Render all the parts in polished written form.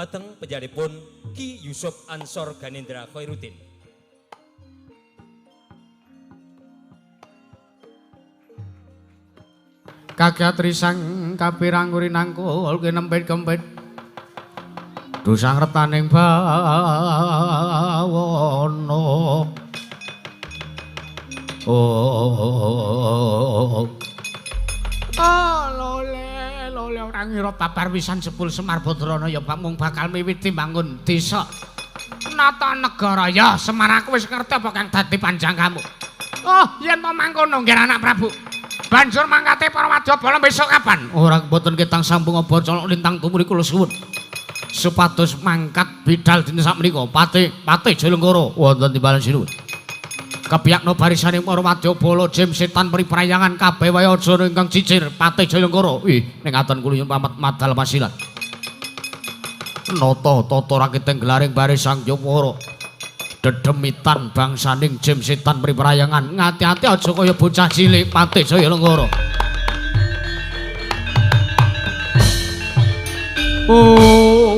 Ateng penjaripun Ki Yusuf Ansor Ganendra Khairuddin. Kagatri sang kapirang urinangkul kinempit-kempit dusang retaning bawana. Lole ora ngira papar wisan sepul Semar Badrana ya mung bakal miwiti mbangun desa nata negara. Ya Semar, aku wis ngerti apa kang dadi panjangkamu. Oh, yen to mangkono nggih anak Prabu. Banjur mangkate para wadyabala besok kapan? Ora boten ketang sambung apa colok lintang tumuri kula suwun. Supados mangkat bidal dina sakmenika Patih Jayanggara wonten timbalan sinuwun. Kepiyakna barisaning para wadyabala Jem Setan Priprayangan kabeh wayajana ingkang cicir Patih Jayanggara. Ning aten kula nyuwun pamit madal pasilan. Nata tata rakiting gelaring baris sang Jawara. Dedemitan bangsaning Jem Setan Priprayangan. Ngati-ati aja kaya bocah cilik Patih Jayanggara. Oh.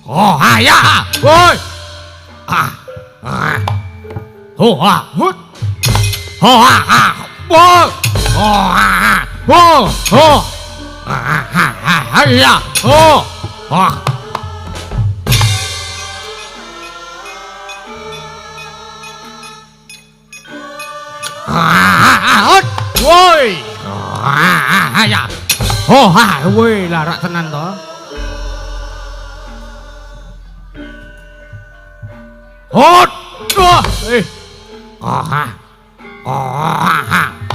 Oh, ya. Woi. Oh, hut. Oh, woi. Oh, ya. Oh. Hut. Woi. Ya. Oh, woi, larak tenan to. Hut. Wah,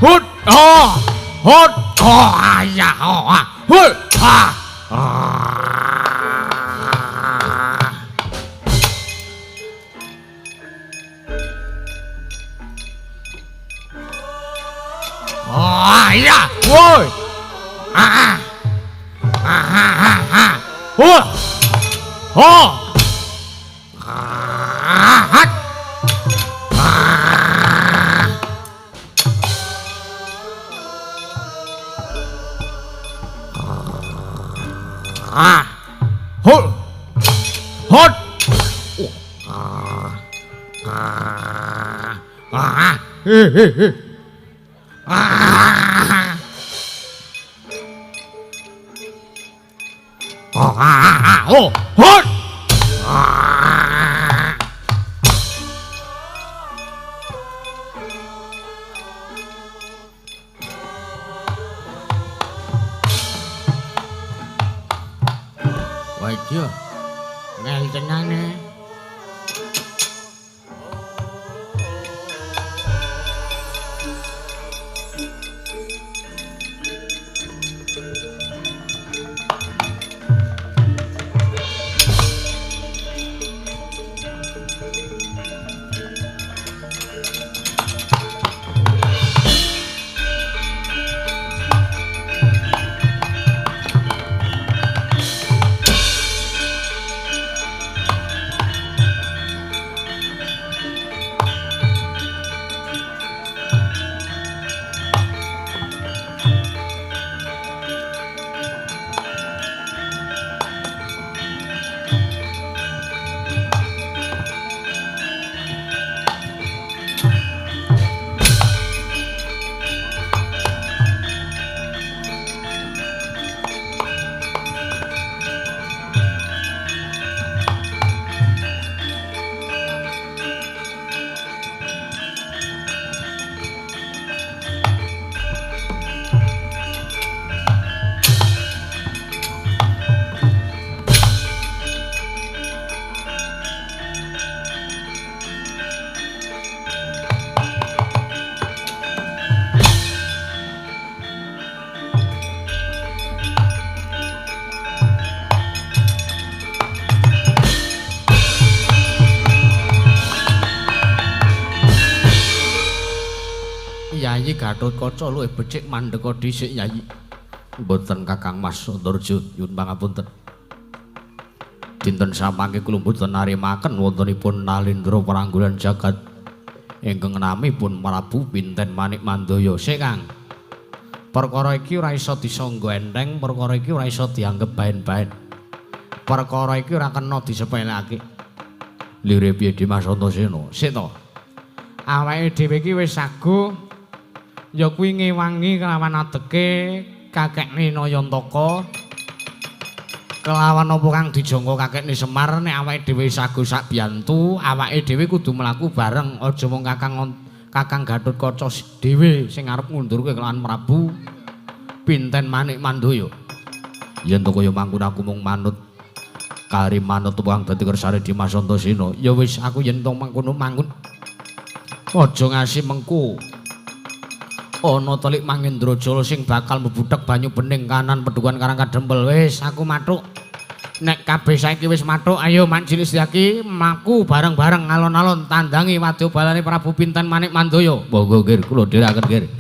hut, hut, ya, hut, ya, woi, Wajah, ngel tenane. Yayi Gatotkaca luwih becik mandheka dhisik Yayi. Mboten Kakang Mas Antarja nyuwun pangapunten. Dinten samangke kula mboten narimaken wontenipun Nalindra Pranggolan Jagat ingkang namipun Prabu Pinten Manik Mandaya. Sik Kang. Perkara iki ora iso disangga enteng, perkara iki ora iso dianggep baen-baen. Perkara iki ora kena disepelekake. Lire piye Dimas Antasena? Sik to. Awake dhewe iki wis saguh ya kuwi ngewangi kelawan adeke kakekne Nayantaka kelawan apa kang dijangka kakekne Semar nek awake dhewe saguh sak biyantu awake dhewe kudu mlaku bareng aja mung Kakang Gatotkaca dhewe sing arep ngundurke kelawan Prabu Pinten Manik Mandaya. Yen to kaya mangkon aku mung manut kari manut wong dadi kersane Dimas Antasena ya wis aku yen to mangkono mangkon aja ngasih mengku ana telik Mangendrajala sing bakal mbudhek banyu bening kanan Pedhukan Karang Kadempel. Wis aku mathuk. Nek kabeh saiki wis mathuk, ayo Manjil Setyaki mlaku bareng-bareng alon-alon tandangi wadya balane Prabu Pinten Manik Mandaya. Monggo nggih kula dherekaken nggih.